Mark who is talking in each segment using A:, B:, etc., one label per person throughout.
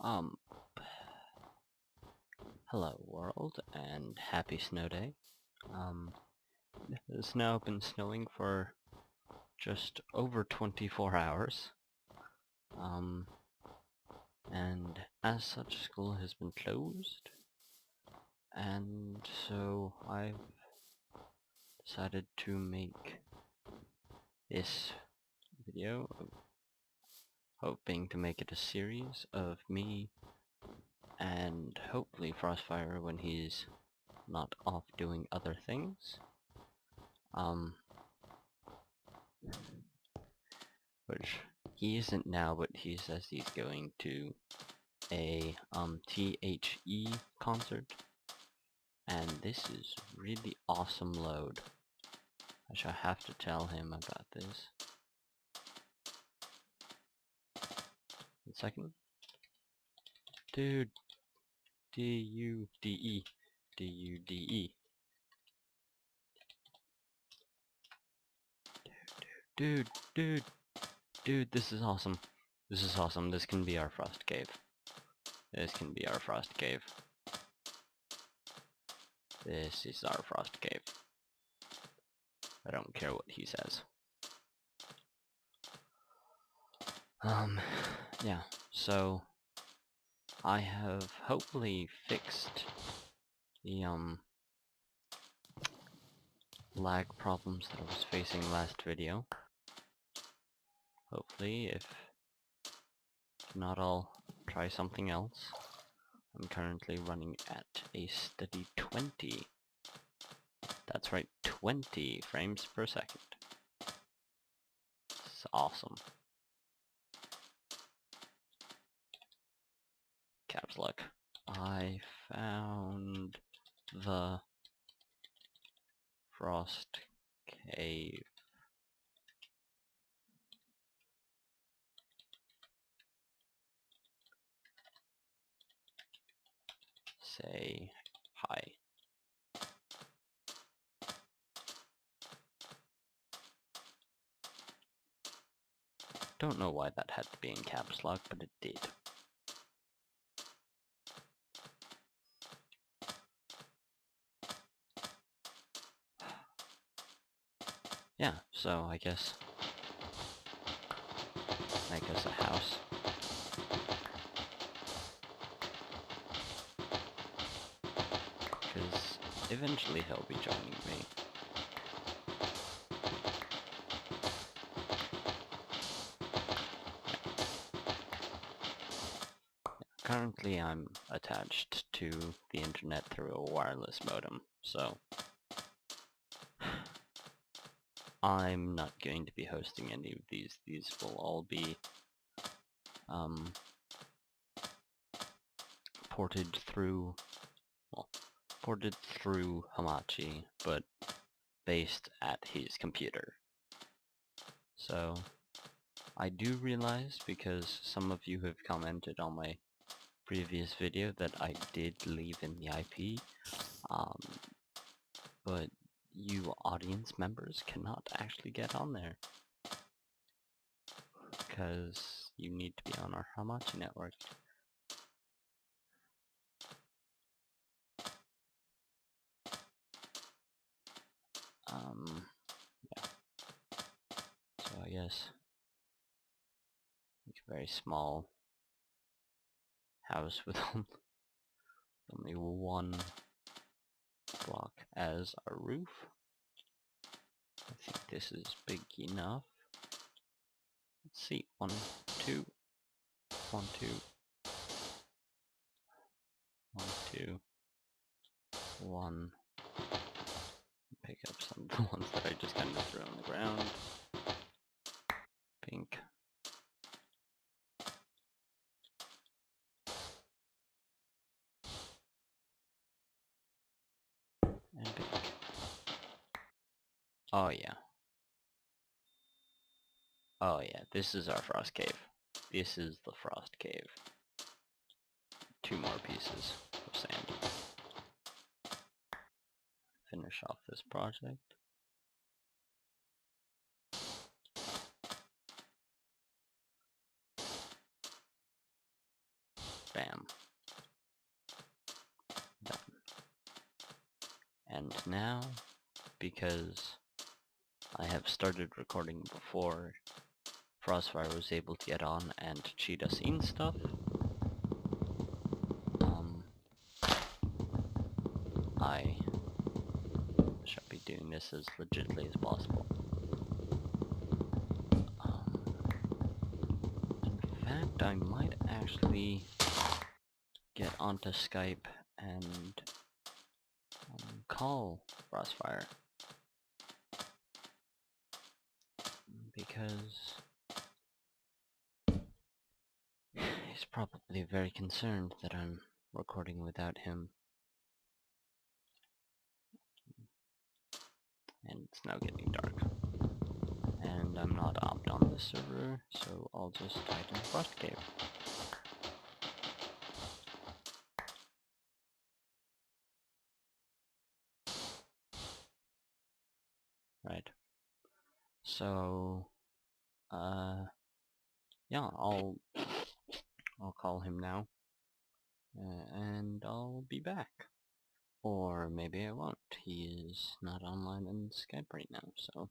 A: Um, Hello world, and happy snow day. Um, it's now been snowing for just over 24 hours. Um, and as such, school has been closed, and so I've decided to make this video, hoping to make it a series of me and hopefully Frostfire when he's not off doing other things. Which he isn't now, but he says he's going to a THE concert, and this is really awesome load. I shall have to tell him about this. 1 second. Dude, D-U-D-E, D-U-D-E. Dude, this is awesome. This is awesome. This can be our frost cave. This can be our frost cave. This is our frost cave. I don't care what he says. Yeah, so I have hopefully fixed the, lag problems that I was facing last video. Hopefully, if not, I'll try something else. I'm currently running at a steady 20. That's right, 20 frames per second. It's awesome. Caps lock. I found the frost cave. Say hi. Don't know why that had to be in caps lock, but it did. Yeah, so I guess a house. Because eventually he'll be joining me. Currently I'm attached to the internet through a wireless modem, so I'm not going to be hosting any of these. These will all be ported through Hamachi, but based at his computer. So I do realize, because some of you have commented on my previous video, that I did leave in the IP, but you audience members cannot actually get on there because you need to be on our Hamachi network. Yeah. So I guess like a very small house with only one block as a roof. I think this is big enough. Let's see, 1, 2, 1, 2, 1, 2, 1. Pick up some of the ones that I just kind of threw on the ground. Pink. And pink. Oh yeah. Oh yeah, this is our frost cave. This is the frost cave. 2 more pieces of sand. Finish off this project. Bam. Done. And now, because I have started recording before Frostfire was able to get on and cheat us in stuff, I shall be doing this as legitly as possible. In fact, I might actually get onto Skype and call Frostfire, because he's probably very concerned that I'm recording without him. And it's now getting dark. And I'm not opt on this server, so I'll just type in Frost Cave. Right. So, yeah, I'll call him now, and I'll be back. Or maybe I won't. He is not online on Skype right now, so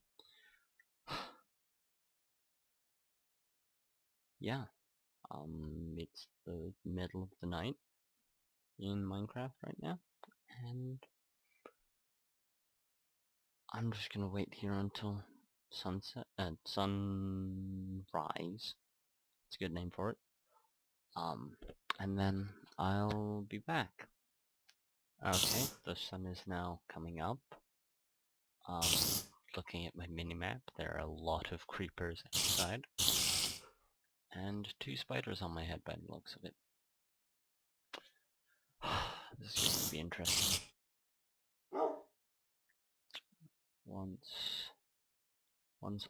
A: yeah. It's the middle of the night in Minecraft right now, and I'm just gonna wait here until sunrise. It's a good name for it. And then I'll be back. Okay, the sun is now coming up. Looking at my minimap, there are a lot of creepers outside. And 2 spiders on my head by the looks of it. This is going to be interesting. Once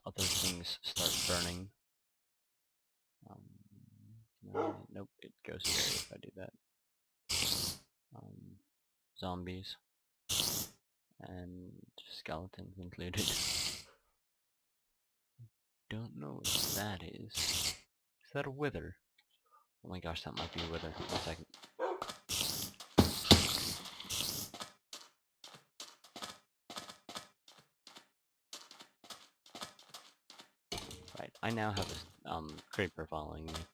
A: other things start burning. Nope, it goes away if I do that. Zombies. And skeletons included. Don't know what that is. Is that a wither? Oh my gosh, that might be a wither. 1 second. Right, I now have a creeper following me.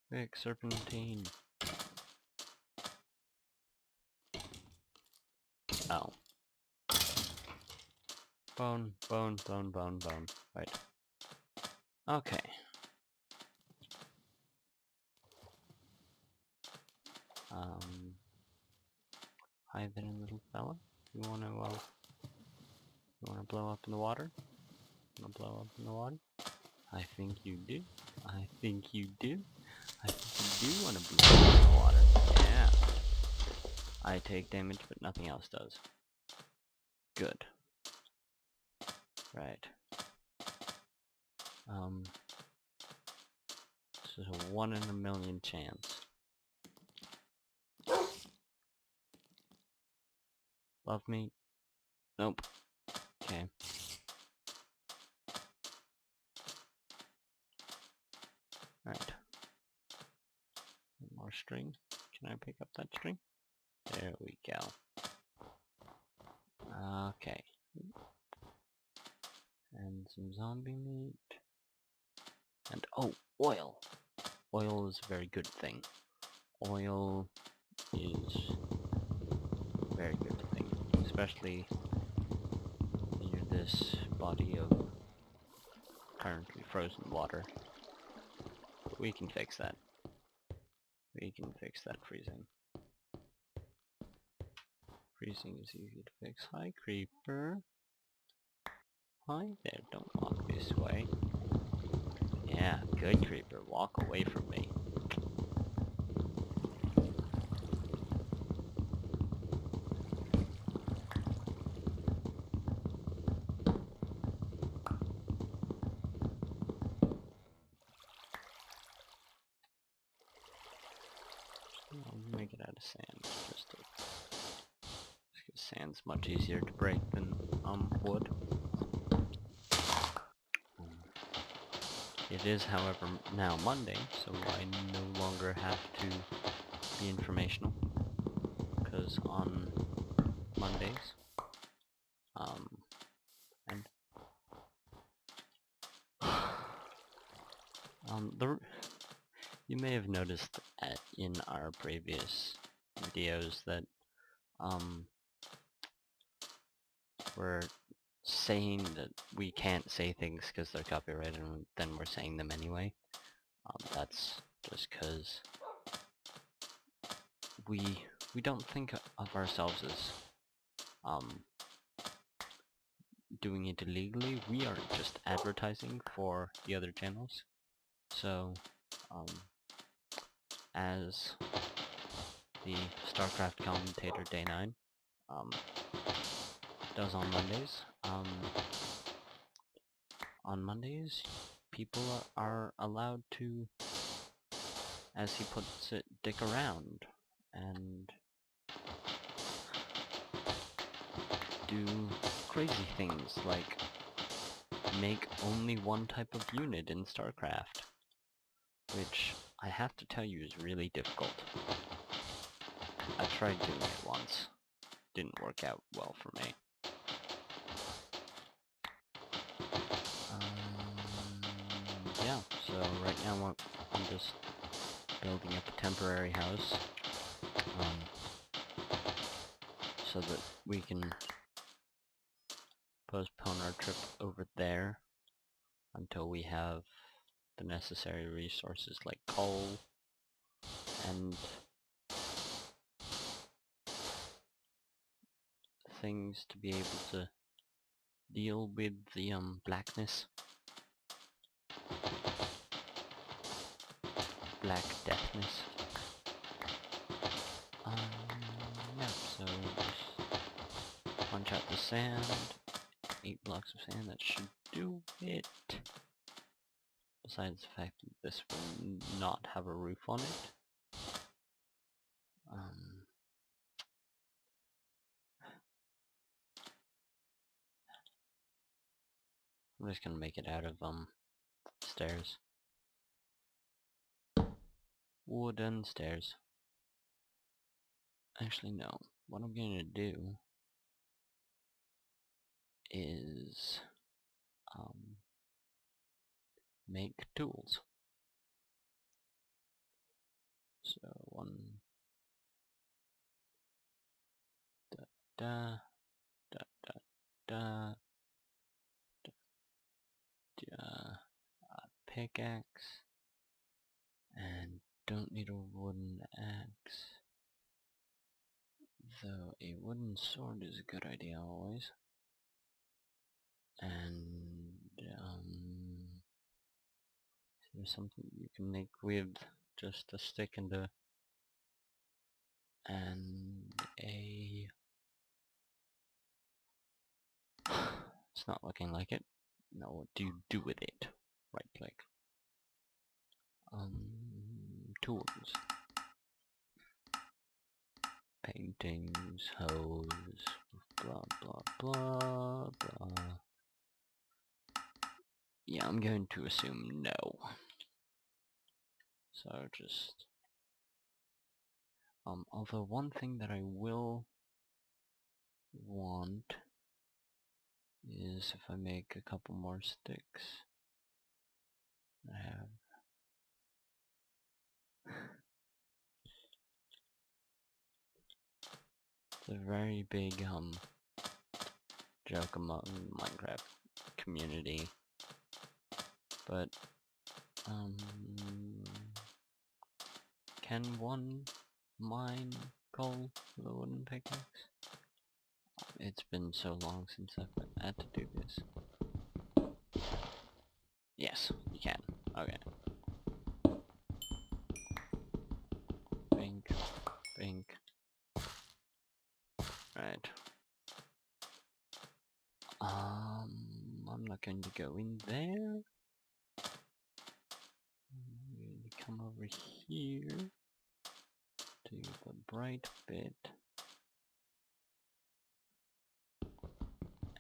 A: Quick, serpentine. Oh. Bone. Right. Okay. Hi there, little fella. You wanna blow up in the water? Wanna blow up in the water? I think you do. I think you do. I think you do wanna blow up in the water. Yeah. I take damage, but nothing else does. Good. Right. This is a 1 in a million chance. Love me? Nope. Okay. Right. More string. Can I pick up that string? There we go. Okay. And some zombie meat. And oh, oil! Oil is a very good thing. Oil is a very good thing. Especially near this body of currently frozen water. But we can fix that. We can fix that freezing. Freezing is easy to fix. Hi, creeper. Hi there, don't walk this way. Yeah, good creeper, walk away from me. I'll make it out of sand, just because sand's much easier to break than wood. It is, however, now Monday, so I no longer have to be informational, because on Mondays, and you may have noticed in our previous videos that we're saying that we can't say things because they're copyrighted, and then we're saying them anyway. That's just because we don't think of ourselves as doing it illegally. We are just advertising for the other channels. So as the StarCraft commentator Day 9 does on Mondays, people are allowed to, as he puts it, dick around and do crazy things like make only one type of unit in StarCraft, which I have to tell you is really difficult. I tried doing it once. Didn't work out well for me. Yeah, so right now I'm just building up a temporary house so that we can postpone our trip over there until we have the necessary resources like coal and things to be able to deal with the blackness. Black deathness. Yeah, so just punch out the sand. 8 blocks of sand, that should do it. Besides the fact that this will not have a roof on it. I'm just gonna make it out of stairs. Wooden stairs. Actually no. What I'm gonna do is make tools. So one da da da da da da, a pickaxe, and don't need a wooden axe. Though a wooden sword is a good idea always. And there's something you can make with just a stick and a it's not looking like it. Now what do you do with it? Right click. Tools. Paintings, hose, blah blah blah blah. Yeah, I'm going to assume no. So just although one thing that I will want is if I make a couple more sticks. I have the very big joke among Minecraft community, but can one mine coal with a wooden pickaxe? It's been so long since I've had to do this. Yes, you can. Okay. Bink, bink. Right. I'm not going to go in there. I'm going to come over here to the bright bit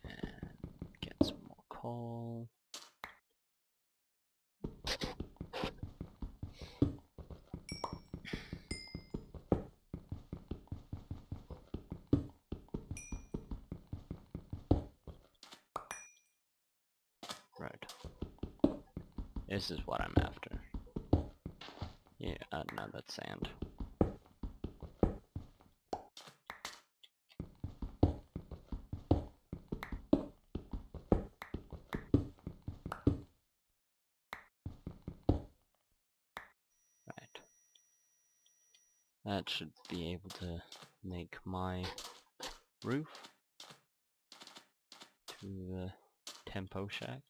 A: and get some more coal. This is what I'm after. Yeah, no, that's sand. Right. That should be able to make my roof to the tempo shack.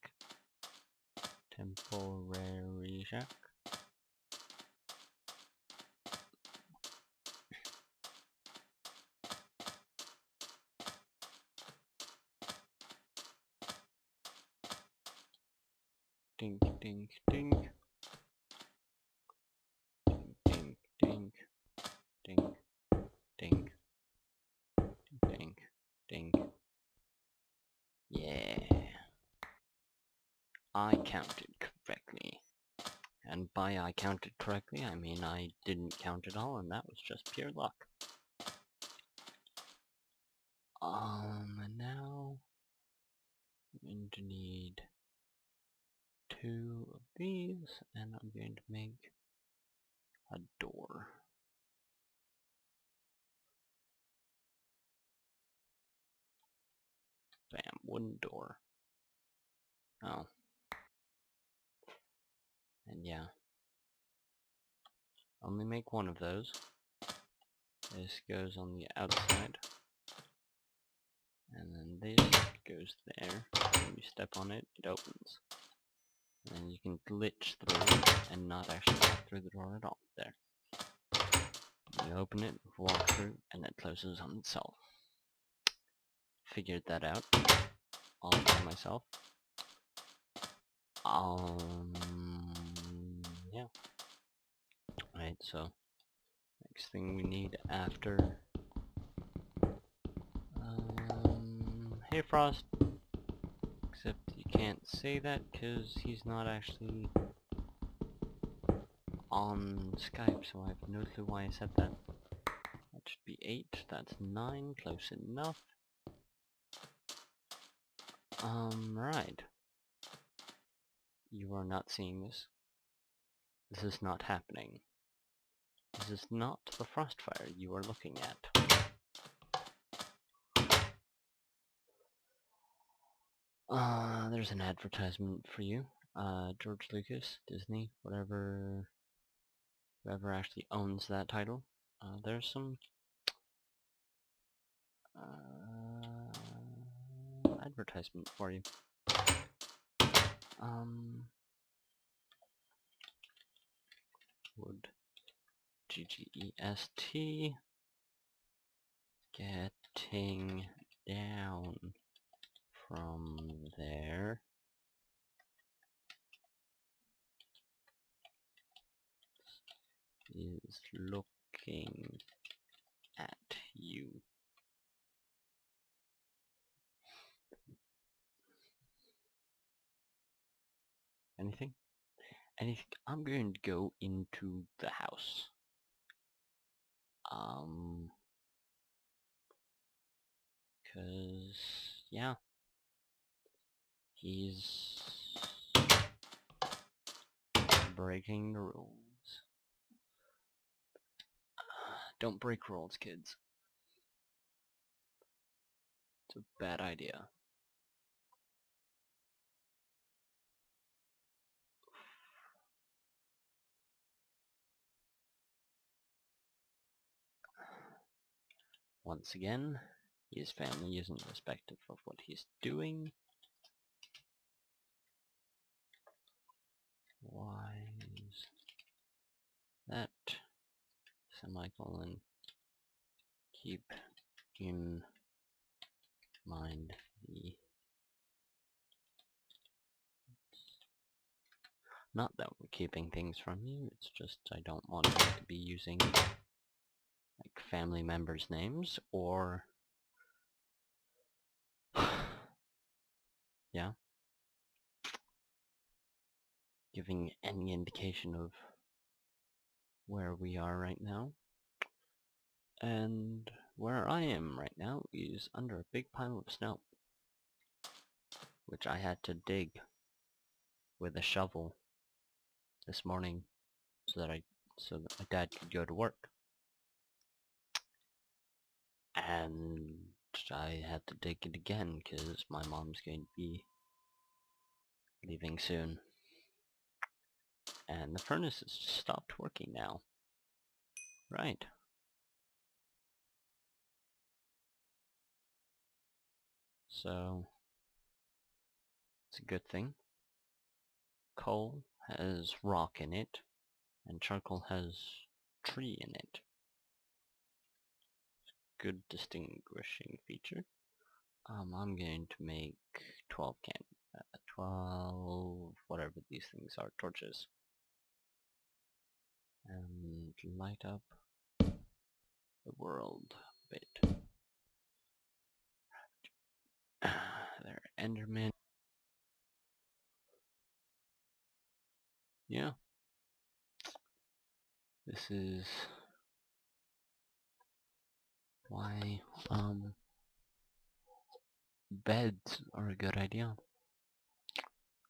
A: Temporary shack. Dink, dink, dink. Dink, dink, dink, dink, dink, dink. Yeah. I counted correctly. And by I counted correctly, I mean I didn't count at all, and that was just pure luck. And now I'm going to need 2 of these, and I'm going to make a door. Bam, wooden door. Oh. And yeah. Only make 1 of those. This goes on the outside. And then this goes there. When you step on it, it opens. And then you can glitch through and not actually walk through the door at all. There. You open it, walk through, and it closes on itself. Figured that out all by myself. Yeah. Right, so next thing we need after hey Frost. Except you can't say that because he's not actually on Skype, so I have no clue why I said that. That should be 8, that's 9, close enough. Right. You are not seeing this. This is not happening. This is not the frost fire you are looking at. There's an advertisement for you. George Lucas, Disney, whatever, whoever actually owns that title. There's some advertisement for you. Would GGEST getting down from there is looking at you. Anything? Anything? I'm going to go into the house. Cause yeah, he's breaking the rules. Don't break rules, kids. It's a bad idea. Once again, his family isn't respectful of what he's doing. Why is that? Semicolon. Keep in mind the... Not that we're keeping things from you, it's just I don't want you to be using like family members' names or yeah, giving any indication of where we are right now. And where I am right now is under a big pile of snow, which I had to dig with a shovel this morning so that my dad could go to work. And I had to dig it again because my mom's going to be leaving soon. And the furnace has stopped working now. Right. So it's a good thing. Coal has rock in it, and charcoal has tree in it. Good distinguishing feature. I'm going to make 12 whatever these things are, torches. And light up the world a bit. There, Enderman. Yeah. This is why, beds are a good idea.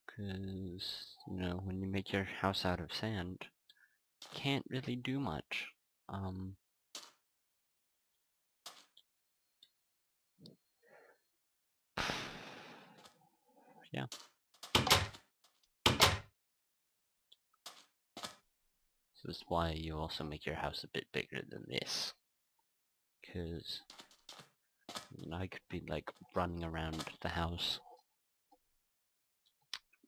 A: Because, you know, when you make your house out of sand, can't really do much. Yeah. This is why you also make your house a bit bigger than this. Because, you know, I could be like running around the house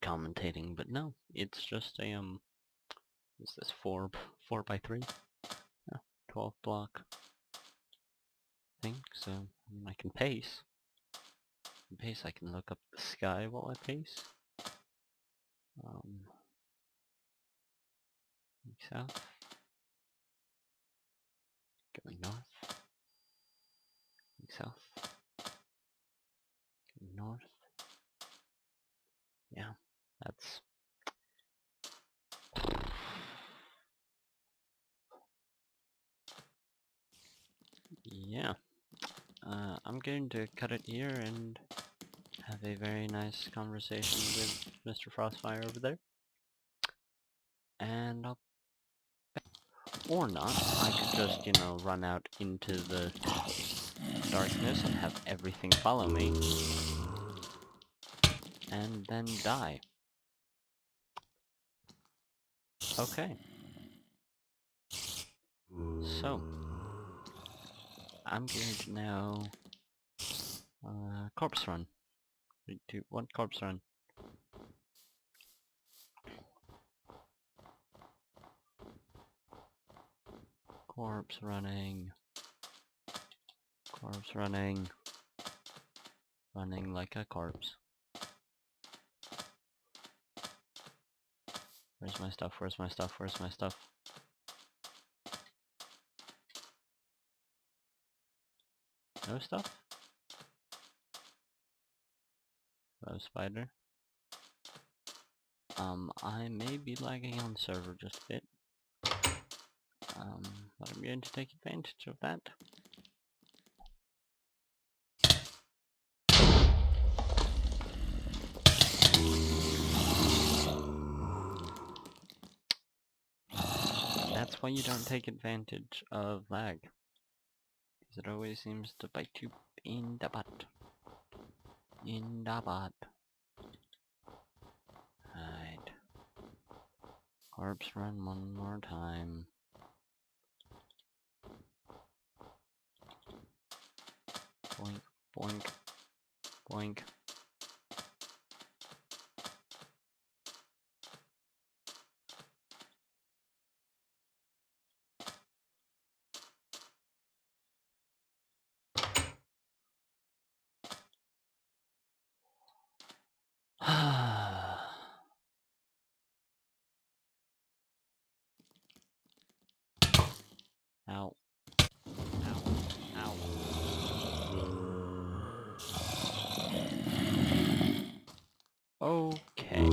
A: commentating, but no, it's just a, is this 4 by 3? Yeah, 12 block thing, so I mean, I can pace. I can look up the sky while I pace. South. Going north. South. Going north. Yeah, that's... Yeah. I'm going to cut it here and have a very nice conversation with Mr. Frostfire over there. And I'll... Or not. I could just, you know, run out into the darkness and have everything follow me. And then die. Okay. So, I'm going to now... corpse run. 3, 2, 1, corpse run. Corpse running. Corpse running. Running like a corpse. Where's my stuff? Where's my stuff? Where's my stuff? No stuff? Hello, spider. I may be lagging on server just a bit. But I'm going to take advantage of that. That's why you don't take advantage of lag. Because it always seems to bite you in the butt. In the butt. Right. Corpse run one more time. Boink, boink, boink. Ow. Ow. Ow. Okay.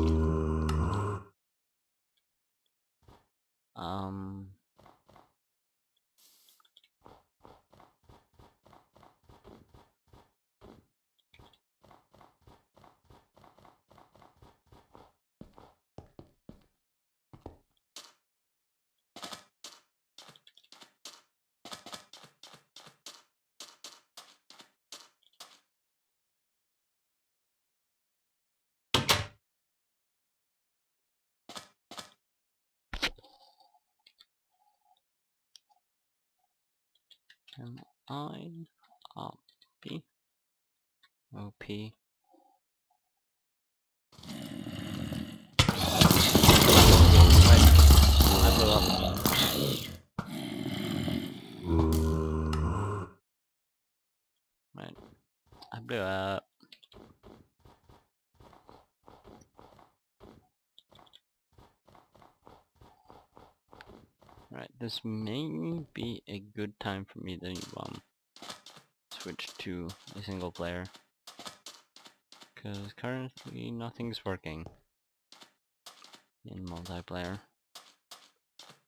A: M-I-R-P O-P. Right, I blew up. Right, I blew up. Right, this may be a good time for me to switch to a single player, because currently nothing's working in multiplayer.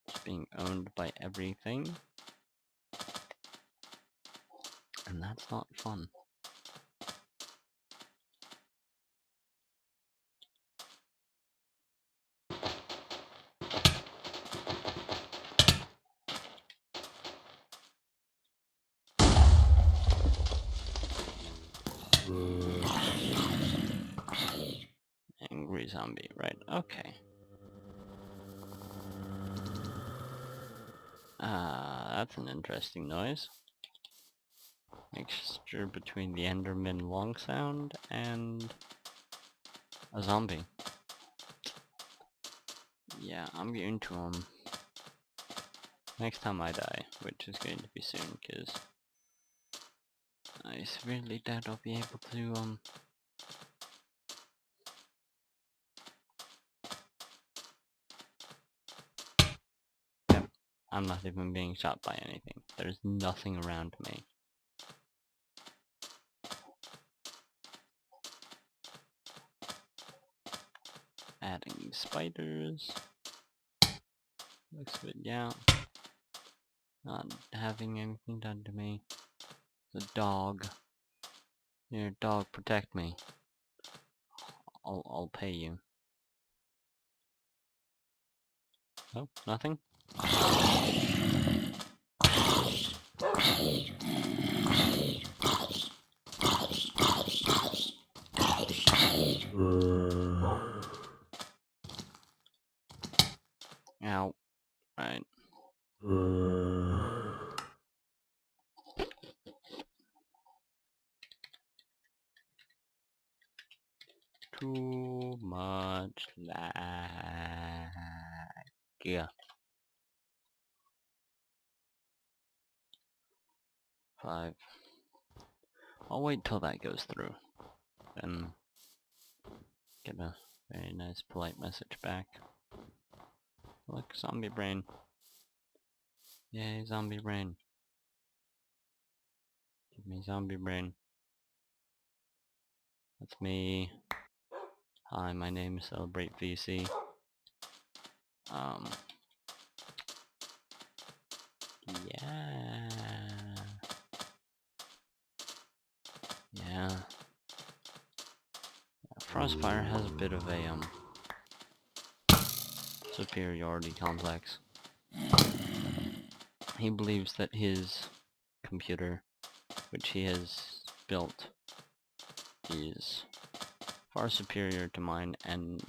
A: It's being owned by everything, and that's not fun. Angry zombie, right, okay. That's an interesting noise. Mixture between the Enderman long sound and a zombie. Yeah, I'm going to, next time I die, which is going to be soon, because I severely doubt I'll be able to, Yep, I'm not even being shot by anything. There's nothing around me. Adding spiders. Looks good, yeah. Not having anything done to me. The dog. Here, dog, protect me. I'll pay you. Oh, nothing? Ow. Right. Too much lag. Yeah. 5. I'll wait till that goes through. Then get a very nice polite message back. Look, zombie brain. Yay, zombie brain. Give me zombie brain. That's me. Hi, my name is Celebrate VC. Yeah. Yeah. Frostfire has a bit of a, superiority complex. He believes that his computer, which he has built, is far superior to mine, and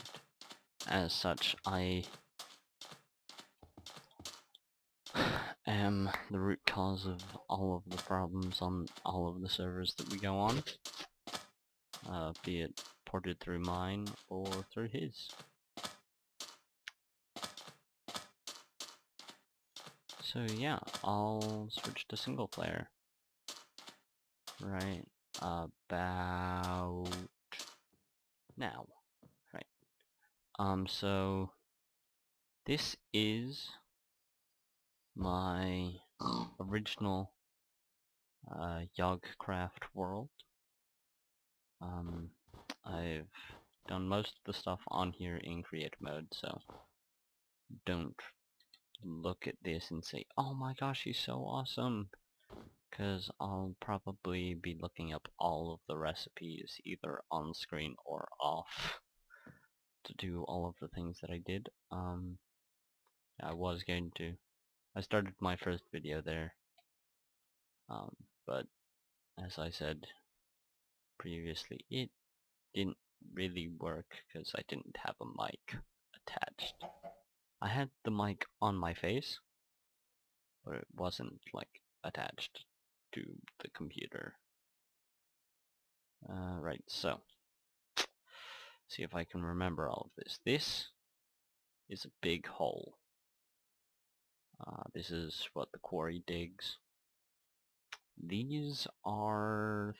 A: as such, I am the root cause of all of the problems on all of the servers that we go on, be it ported through mine or through his. So yeah, I'll switch to single player. Right about now. Right. So this is my original Yogcraft world. I've done most of the stuff on here in create mode, so don't look at this and say, oh my gosh, he's so awesome, because I'll probably be looking up all of the recipes either on screen or off to do all of the things that I did. I started my first video there, but as I said previously, it didn't really work because I didn't have a mic attached. I had the mic on my face, but it wasn't like attached to the computer. Right, so see if I can remember all of this. This is a big hole. This is what the quarry digs. These are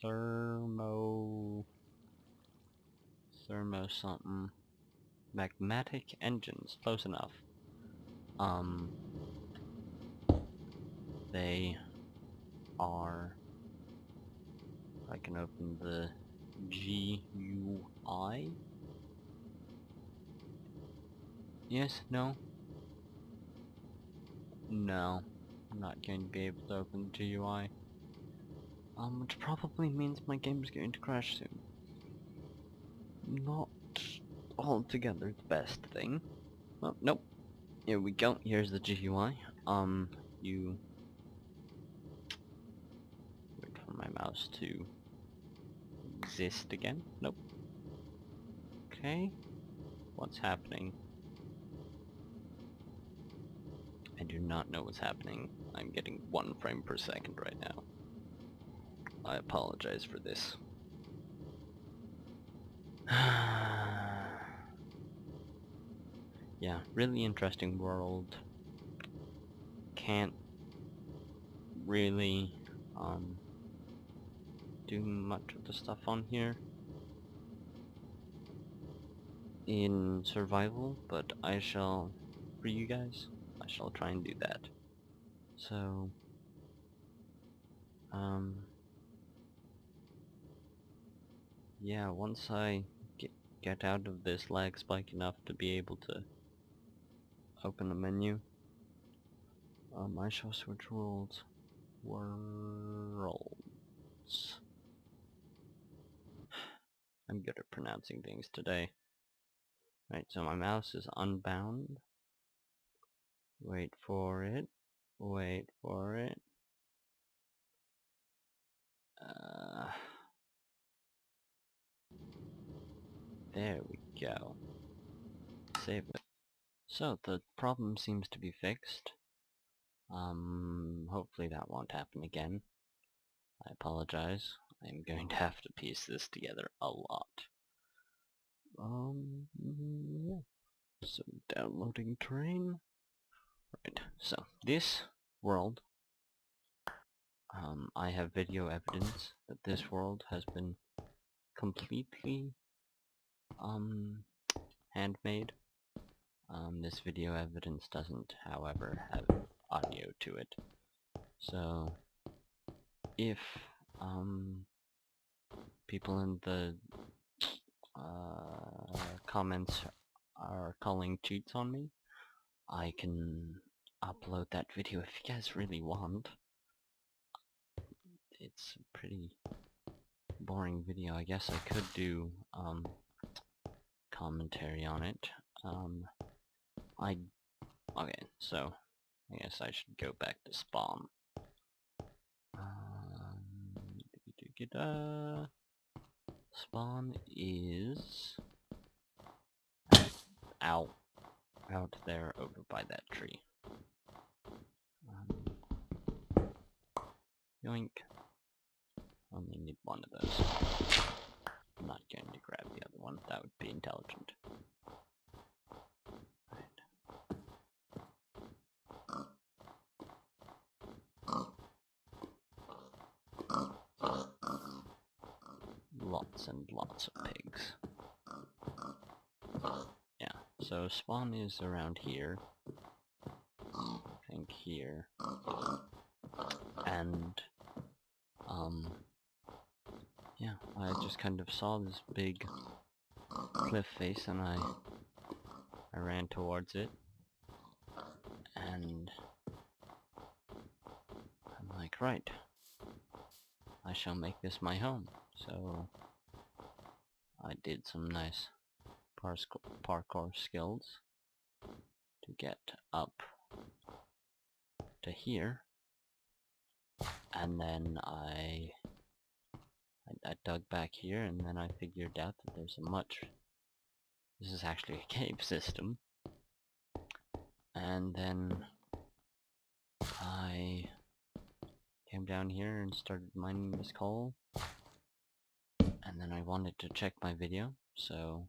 A: thermo something. Magmatic engines, close enough. They are, I can open the GUI. Yes, no? No, I'm not going to be able to open the GUI. Which probably means my game's going to crash soon. Not altogether the best thing. Well, nope. Here we go. Here's the GUI. You wait for my mouse to exist again. Nope. Okay. What's happening? I do not know what's happening. I'm getting 1 frame per second right now. I apologize for this. Yeah, really interesting world. Can't really do much of the stuff on here in survival, but I shall, for you guys, I shall try and do that. So, yeah, once I get out of this lag spike enough to be able to open the menu, I shall switch worlds. I'm good at pronouncing things today. Right, so my mouse is unbound. Wait for it. Wait for it. There we go. Save it. So the problem seems to be fixed. Hopefully that won't happen again. I apologize. I'm going to have to piece this together a lot. Yeah. So downloading terrain. Right, so this world, I have video evidence that this world has been completely, handmade. This video evidence doesn't, however, have audio to it. So, if, people in the, comments are calling cheats on me, I can upload that video if you guys really want. It's a pretty boring video. I guess I could do, commentary on it. Okay, so I guess I should go back to spawn. Spawn is out there over by that tree. Yoink. Only need one of those. I'm not going to grab the other one. That would be intelligent. Lots and lots of pigs. Yeah, so spawn is around here. I think here. And, yeah, I just kind of saw this big cliff face and I ran towards it. And I'm like, right, I shall make this my home. So I did some nice parkour skills to get up to here, and then I dug back here, and then I figured out that there's this is actually a cave system, and then I came down here and started mining this coal. And then I wanted to check my video, so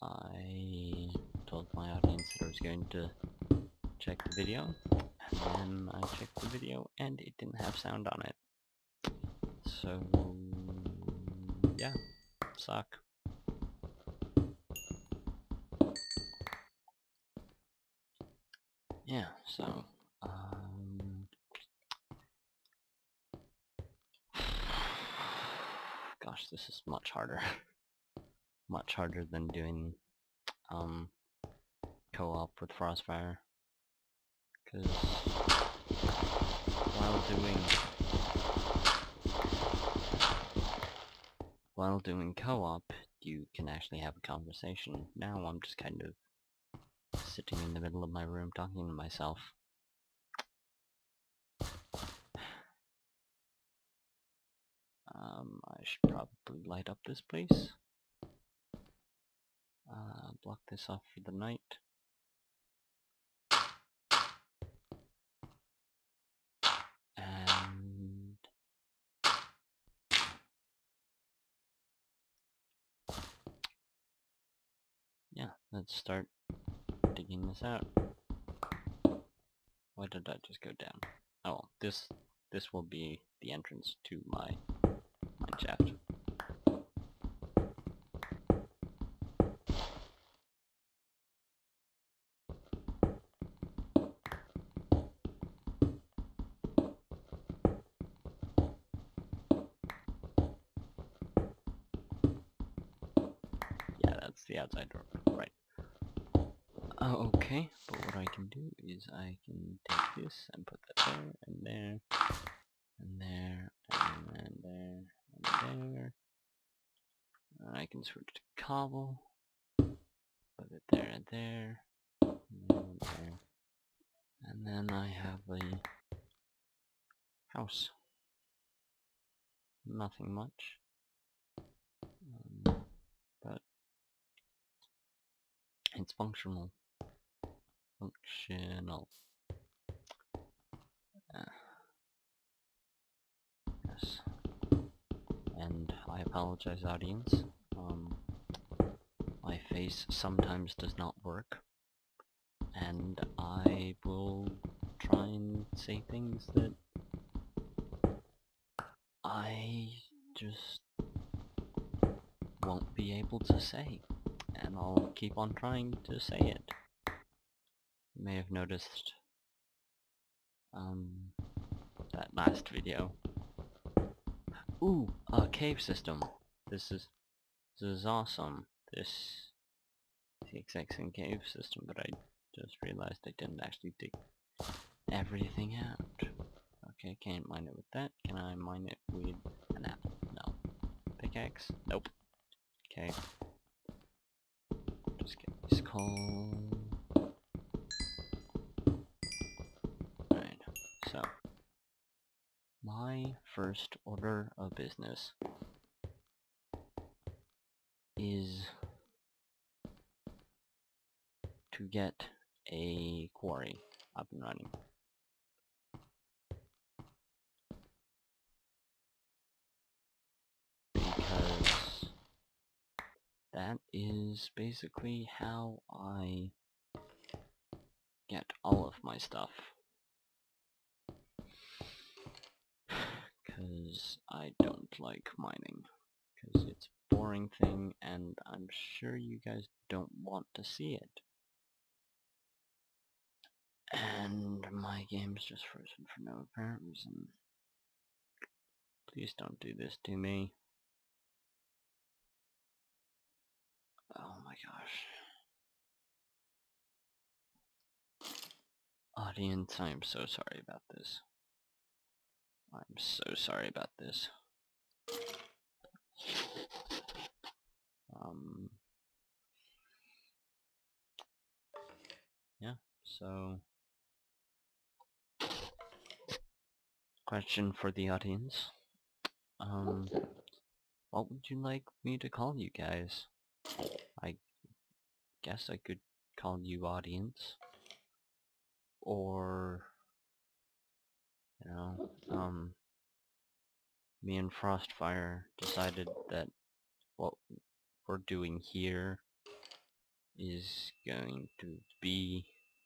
A: I told my audience that I was going to check the video. And then I checked the video and it didn't have sound on it. So yeah, suck. Yeah, so gosh, this is much harder. Much harder than doing co-op with Frostfire. Because while doing co-op, you can actually have a conversation. Now I'm just kind of sitting in the middle of my room talking to myself. I should probably light up this place. Block this off for the night. And yeah, let's start digging this out. Why did I just go down? Oh, this will be the entrance to my mine shaft. Yeah, that's the outside door. Right. Okay, but what I can do is I can take this and put that there, and there, and there, and there, and there. And I can switch to cobble, put it there and there, and there. And then I have a house. Nothing much. But it's functional. Functional. Yes. And I apologize, audience. My face sometimes does not work. And I will try and say things that I just won't be able to say. And I'll keep on trying to say it. You may have noticed that last video. Ooh, a cave system. This is awesome. This is the exact same cave system, but I just realized I didn't actually dig everything out. Okay, can't mine it with that. Can I mine it with an apple? No. Pickaxe? Nope. Okay. Just get this coal. Alright, so my first order of business is to get a quarry up and running. Because that is basically how I get all of my stuff. Because I don't like mining. Because it's a boring thing and I'm sure you guys don't want to see it. And my game's just frozen for no apparent reason. Please don't do this to me. Oh my gosh. Audience, I am so sorry about this. I'm so sorry about this. Yeah, so question for the audience. What would you like me to call you guys? I guess I could call you audience. Or You know, me and Frostfire decided that what we're doing here is going to be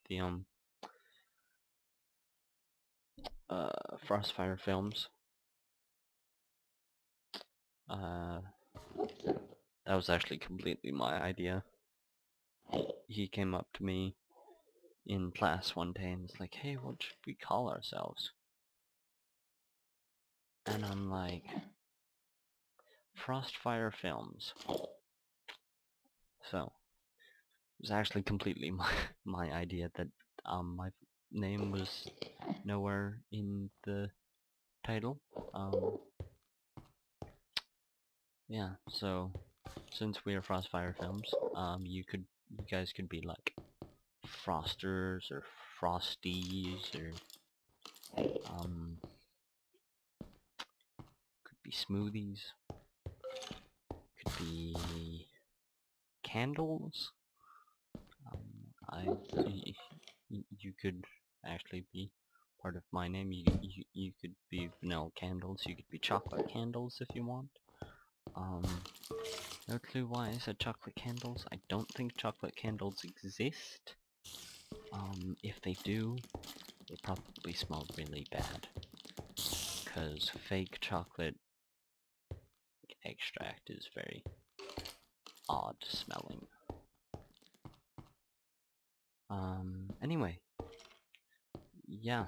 A: the Frostfire films. That was actually completely my idea. He came up to me in class one day and was like, "Hey, what should we call ourselves?" And I'm like, "Frostfire Films." So it was actually completely my idea that my name was nowhere in the title. Yeah, so since we are Frostfire Films, you guys could be like Frosters or Frosties or could be smoothies, could be candles. I you could actually be part of my name. You could be vanilla candles. You could be chocolate candles if you want. No clue why I said chocolate candles. I don't think chocolate candles exist. If they do, they probably smell really bad. Because fake chocolate extract is very odd smelling. Anyway, yeah,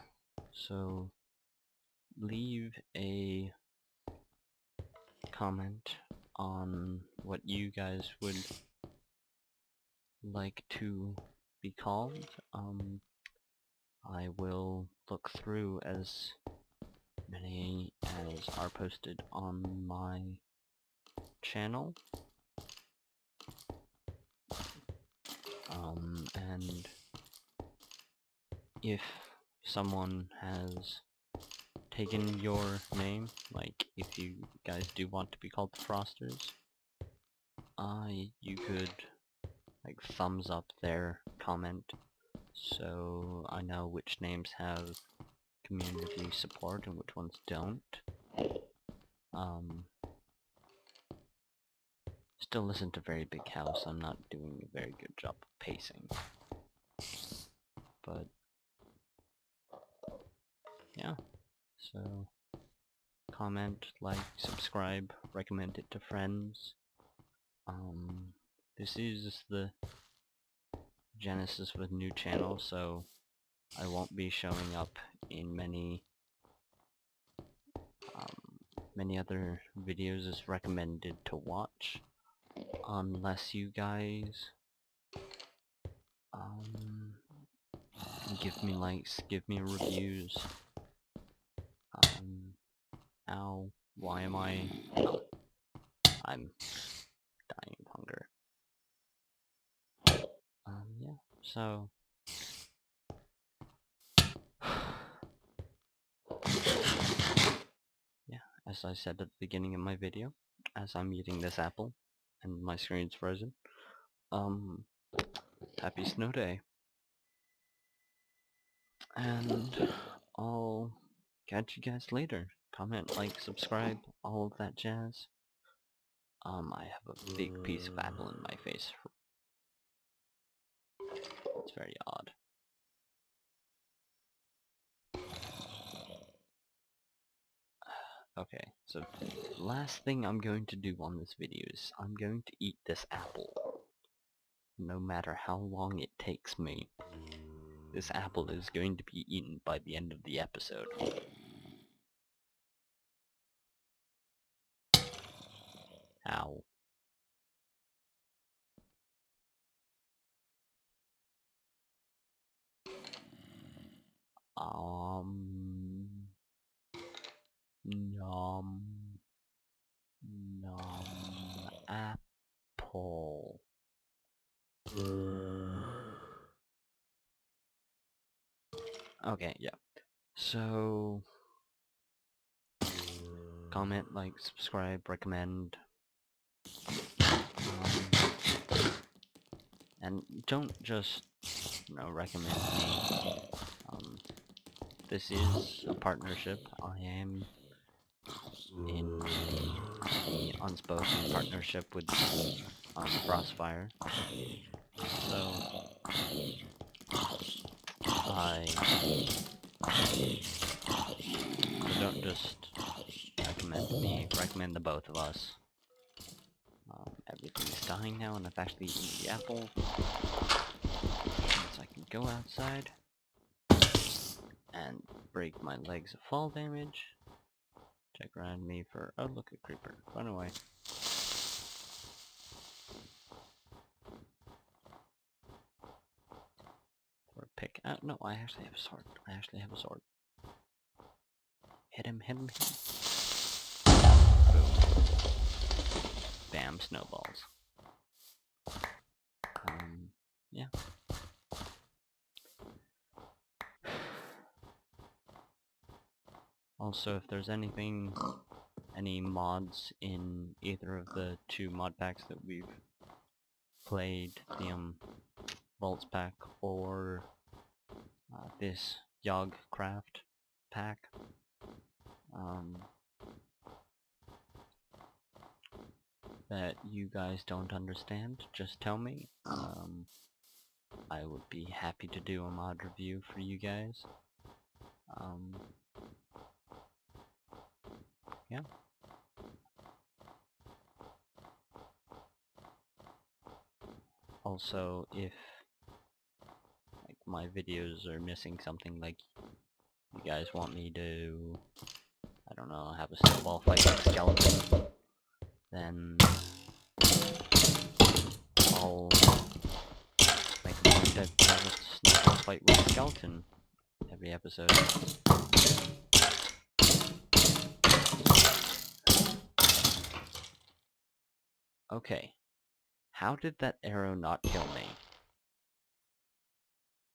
A: so leave a comment on what you guys would like to be called. I will look through as many as are posted on my channel. And if someone has taken your name, like if you guys do want to be called the Frosters, you could like thumbs up their comment so I know which names have community support and which ones don't. Still listen to Very Big House. I'm not doing a very good job of pacing. But yeah, so comment, like, subscribe, recommend it to friends. This is the genesis of a new channel, so I won't be showing up in many other videos as recommended to watch, unless you guys give me likes, give me reviews. Ow, why am I... Oh, I'm dying of hunger. Yeah, so... yeah, as I said at the beginning of my video, as I'm eating this apple, and my screen's frozen, happy snow day. And I'll catch you guys later. Comment, like, subscribe, all of that jazz. I have a big piece of apple in my face. It's very odd. Okay, so the last thing I'm going to do on this video is I'm going to eat this apple. No matter how long it takes me. This apple is going to be eaten by the end of the episode. Ow. Nom. Nom. Apple. Okay, yeah. So... comment, like, subscribe, recommend. And don't just, recommend me. this is a partnership. I am in the unspoken partnership with Frostfire. So don't just recommend me, recommend the both of us. Everything's dying now, and I've actually eaten the apple. So I can go outside and break my legs of fall damage. Check around me for... oh, look, a creeper. Run away. Or pick out... no, I actually have a sword. I actually have a sword. Hit him, hit him, hit him. Boom. Bam, snowballs. Yeah. Also, if there's anything, any mods in either of the two mod packs that we've played, the Vaults pack or this Yogcraft pack, that you guys don't understand, just tell me. I would be happy to do a mod review for you guys. Yeah. Also, if like my videos are missing something, like you guys want me to, I don't know, have a snowball fight with a skeleton, then I'll make a point to have a snowball fight with a skeleton every episode. Okay, how did that arrow not kill me?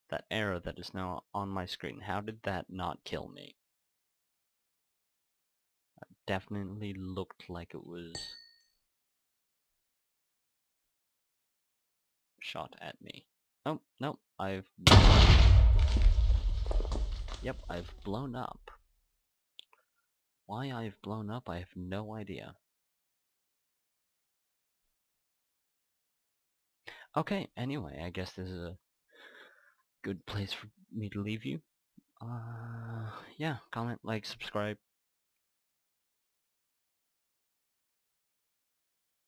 A: That arrow that is now on my screen, how did that not kill me? It definitely looked like it was shot at me. Oh, no, yep, I've blown up. Why I've blown up, I have no idea. Okay, anyway, I guess this is a good place for me to leave you. Yeah, comment, like, subscribe,